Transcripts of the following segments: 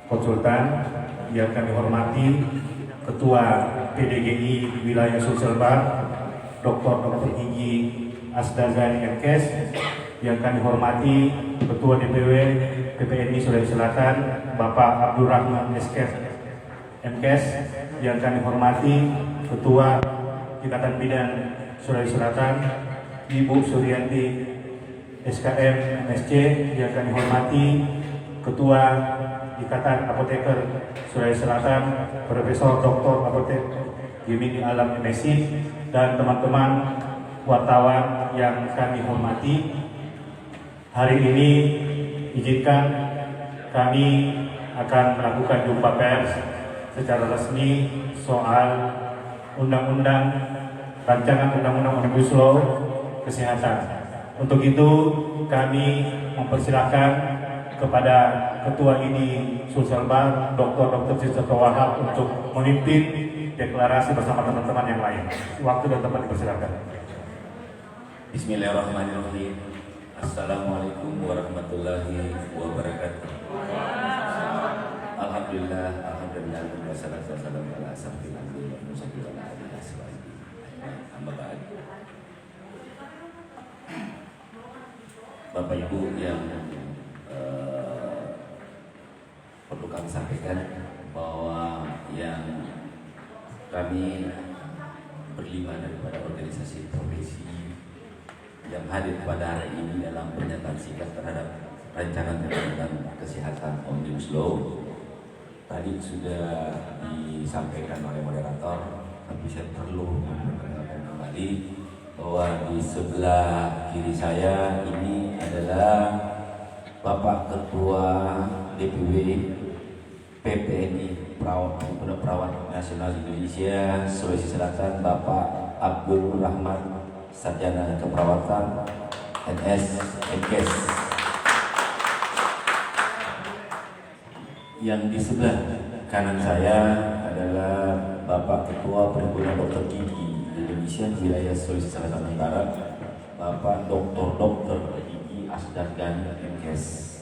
konsultan yang kami hormati Ketua PDGI Wilayah Sulselbar, Dr. Gigi Asdazani MKes, yang kami hormati Ketua DPW PPNI Sulawesi Selatan, Bapak Abdul Rahman MKes, yang kami hormati Ketua Ikatan Bidan Sulawesi Selatan, Ibu Suryanti SKM MSC, yang kami hormati Ketua Ikatan Apoteker Sulawesi Selatan, Profesor Dr. Apotek Gemini Alam MSc, dan teman-teman wartawan yang kami hormati. Hari ini izinkan kami akan melakukan jumpa pers secara resmi soal rancangan undang-undang Omnibus Law kesehatan. Untuk itu kami mempersilahkan kepada Ketua ini Sulselbar, Dr. Sisto Wahab, untuk memimpin deklarasi bersama teman-teman yang lain. Waktu dan tempat dipersilakan. Bismillahirrahmanirrahim. Assalamualaikum warahmatullahi wabarakatuh. Alhamdulillah, wassalatu wassalamu ala asyrofil anbiya'i wal mursalin wa ala alihi washabihi. Amma ba'd. Bapak Ibu yang perlu kami sampaikan bahwa yang kami berlima daripada organisasi profesi yang hadir pada hari ini dalam pernyataan sikap terhadap rancangan undang-undang kesehatan Omnibus Law tadi sudah disampaikan oleh moderator, tapi saya perlu memperkenalkan kembali bahwa di sebelah kiri saya ini adalah Bapak Ketua DPW PPNI Perawat Nasional Indonesia Sulawesi Selatan, Bapak Abdul Rahman Sarjana Keperawatan NS MKes. Yang di sebelah kanan saya adalah Bapak Ketua Perhimpunan Dokter Gigi Indonesia Wilayah Sulawesi Selatan Utara, Bapak Dr. Gigi Asdazani MKes.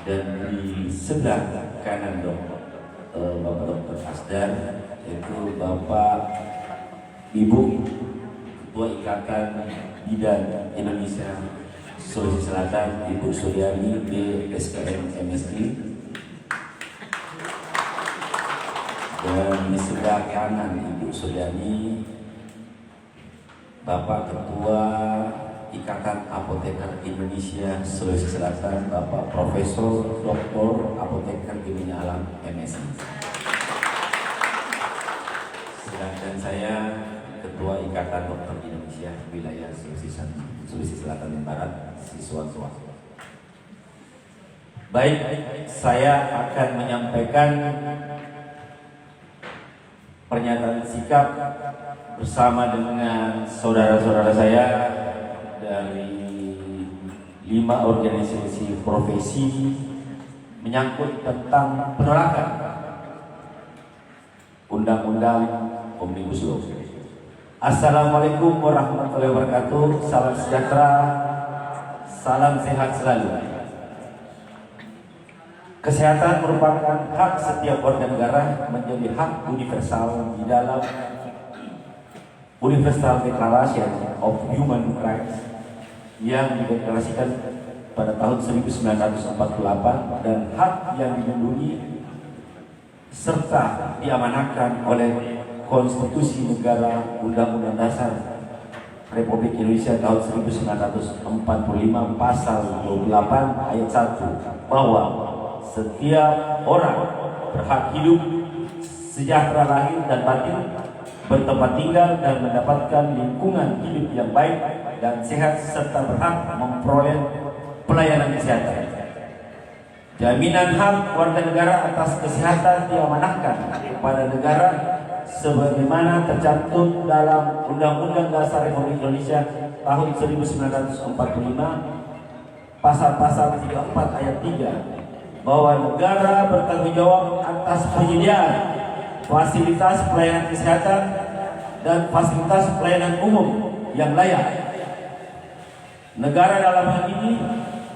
Dan di sebelah kanan Bapak Dr. Asdar, yaitu Bapak Ibu Ketua Ikatan Bidan Indonesia Sulawesi Selatan, Ibu Suryani SKM MSc. Dan di sebelah kanan Ibu Suryani, Bapak Ketua Ikatan Apoteker Indonesia Sulawesi Selatan, Bapak Profesor Dr. Apoteker Gemini Alam MSc. Sedangkan saya Ketua Ikatan Dokter Indonesia Wilayah Sulawesi Selatan dan Barat, siswa. Baik, saya akan menyampaikan pernyataan sikap bersama dengan saudara-saudara saya dari 5 organisasi profesi menyangkut tentang penolakan Undang-Undang Omnibus Law. Assalamualaikum warahmatullahi wabarakatuh. Salam sejahtera, salam sehat selalu. Kesehatan merupakan hak setiap warga negara, menjadi hak universal di dalam Universal Declaration of Human Rights yang dideklarasikan pada tahun 1948 dan hak yang dilindungi serta diamanahkan oleh Konstitusi Negara Undang-Undang Dasar Republik Indonesia tahun 1945 pasal 28 ayat 1 bahwa setiap orang berhak hidup sejahtera lahir dan batin, bertempat tinggal dan mendapatkan lingkungan hidup yang baik dan sehat serta berhak memperoleh pelayanan kesehatan. Jaminan hak warga negara atas kesehatan diamanahkan kepada negara sebagaimana tercantum dalam Undang-Undang Dasar Republik Indonesia tahun 1945 pasal-pasal 34 ayat 3 bahwa negara bertanggung jawab atas penyediaan fasilitas pelayanan kesehatan dan fasilitas pelayanan umum yang layak. Negara dalam hal ini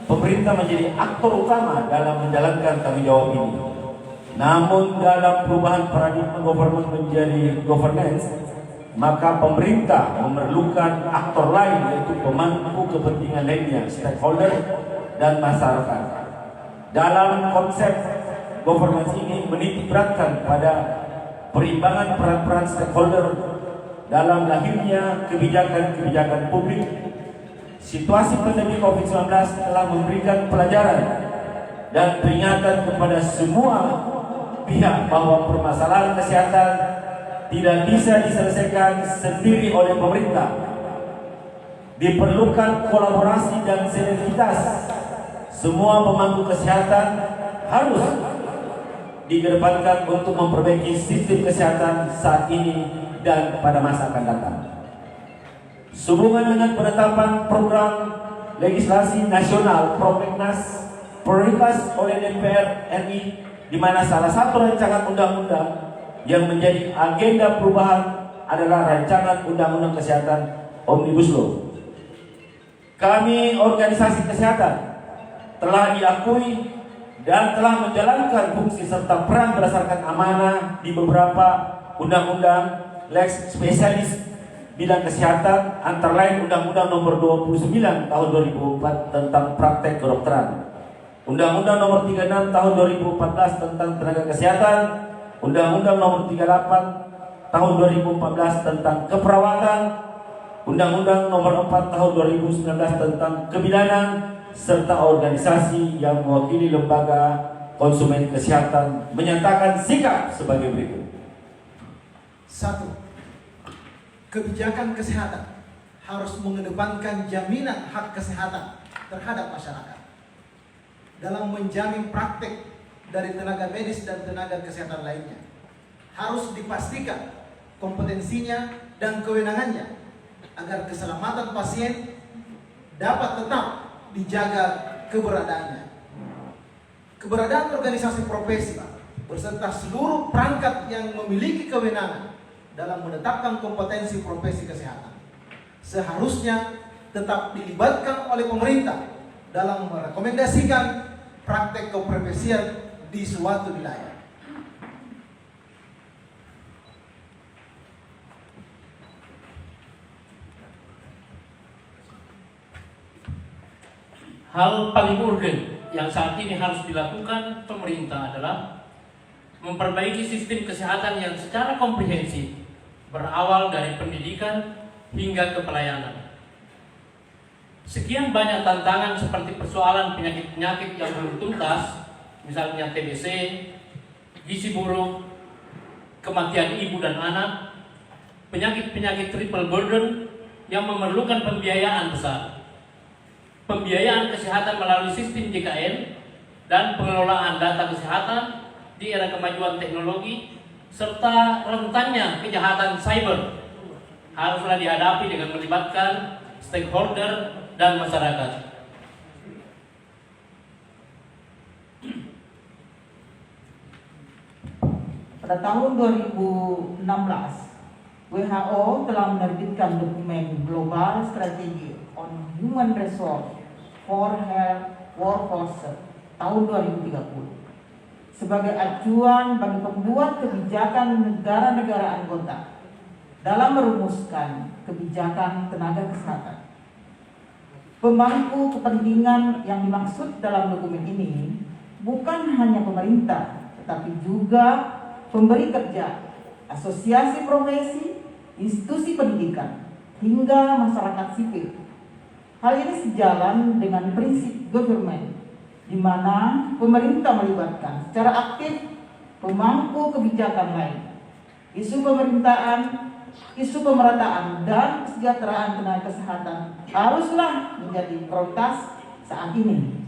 pemerintah menjadi aktor utama dalam menjalankan tanggung jawab ini. Namun dalam perubahan paradigma government menjadi governance, maka pemerintah memerlukan aktor lain, yaitu pemangku kepentingan lainnya, stakeholder dan masyarakat. Dalam konsep governance ini menitikberatkan pada perimbangan peran-peran stakeholder dalam lahirnya kebijakan-kebijakan publik. Situasi pandemi COVID-19 telah memberikan pelajaran dan peringatan kepada semua pihak bahwa permasalahan kesehatan tidak bisa diselesaikan sendiri oleh pemerintah. Diperlukan kolaborasi dan sinergitas. Semua pemangku kesehatan harus digedepankan untuk memperbaiki sistem kesehatan saat ini dan pada masa akan datang. Sehubungan dengan penetapan program legislasi nasional Prolegnas prioritas oleh DPR RI, di mana salah satu rancangan undang-undang yang menjadi agenda perubahan adalah rancangan undang-undang kesehatan Omnibus Law. Kami organisasi kesehatan telah diakui dan telah menjalankan fungsi serta peran berdasarkan amanah di beberapa undang-undang lex spesialis bidang kesehatan, antara lain Undang-Undang Nomor 29 Tahun 2004 tentang praktek kedokteran, Undang-Undang Nomor 36 Tahun 2014 tentang tenaga kesehatan, Undang-Undang Nomor 38 Tahun 2014 tentang keperawatan, Undang-Undang Nomor 4 Tahun 2019 tentang kebidanan, serta organisasi yang mewakili lembaga konsumen kesehatan menyatakan sikap sebagai berikut. 1. Kebijakan kesehatan harus mengedepankan jaminan hak kesehatan terhadap masyarakat dalam menjamin praktek dari tenaga medis dan tenaga kesehatan lainnya. Harus dipastikan kompetensinya dan kewenangannya agar keselamatan pasien dapat tetap dijaga keberadaannya. Keberadaan organisasi profesi beserta seluruh perangkat yang memiliki kewenangan dalam menetapkan kompetensi profesi kesehatan seharusnya tetap dilibatkan oleh pemerintah dalam merekomendasikan praktek keprofesian di suatu wilayah. Hal paling urgen yang saat ini harus dilakukan pemerintah adalah memperbaiki sistem kesehatan yang secara komprehensif, berawal dari pendidikan hingga ke pelayanan. Sekian banyak tantangan seperti persoalan penyakit-penyakit yang belum tuntas, misalnya TBC, gizi buruk, kematian ibu dan anak, penyakit-penyakit triple burden yang memerlukan pembiayaan besar. Pembiayaan kesehatan melalui sistem JKN dan pengelolaan data kesehatan di era kemajuan teknologi serta rentannya kejahatan cyber haruslah dihadapi dengan melibatkan stakeholder dan masyarakat. Pada tahun 2016, WHO telah menerbitkan dokumen Global Strategy on Human Resource for Health Workforce tahun 2030 sebagai acuan bagi pembuat kebijakan negara-negara anggota dalam merumuskan kebijakan tenaga kesehatan. Pemangku kepentingan yang dimaksud dalam dokumen ini bukan hanya pemerintah, tetapi juga pemberi kerja, asosiasi profesi, institusi pendidikan, hingga masyarakat sipil. Hal ini sejalan dengan prinsip government, di mana pemerintah melibatkan secara aktif pemangku kebijakan lain. Isu pemerintahan, isu pemerataan, dan kesejahteraan tenaga kesehatan haruslah menjadi prioritas saat ini.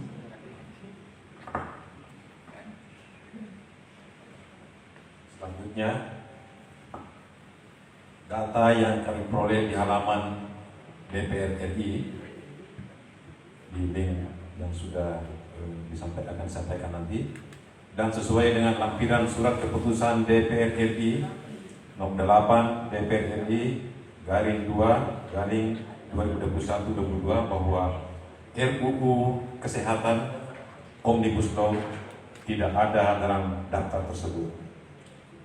Selanjutnya, data yang kami peroleh di halaman DPR RI di link yang sudah akan disampaikan nanti, dan sesuai dengan lampiran surat keputusan DPR RI nomor 8 DPR RI garing 2 garing 2021-22 bahwa RUU Kesehatan Omnibus Law tidak ada dalam daftar tersebut.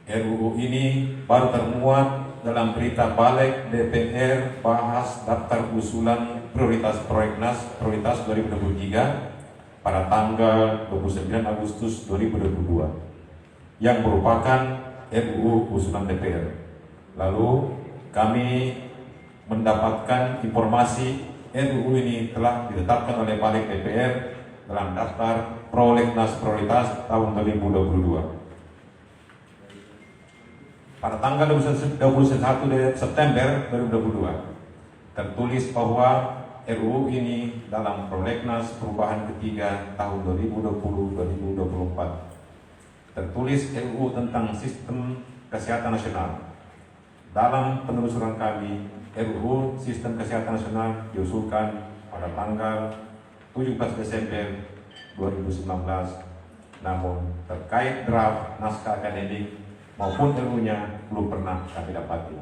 RUU ini baru termuat dalam berita balik DPR bahas daftar usulan prioritas prolegnas prioritas 2023 pada tanggal 29 Agustus 2022 yang merupakan RUU usulan DPR. Lalu kami mendapatkan informasi RUU ini telah ditetapkan oleh Balik DPR dalam daftar prolegnas prioritas tahun 2022. Pada tanggal 21 September 2022 tertulis bahwa RUU ini dalam prolegnas perubahan ketiga tahun 2020-2024 tertulis RUU tentang sistem kesehatan nasional. Dalam penelusuran kami, RUU sistem kesehatan nasional diusulkan pada tanggal 17 Desember 2019, namun terkait draft naskah akademik maupun RUU-nya belum pernah kami dapati.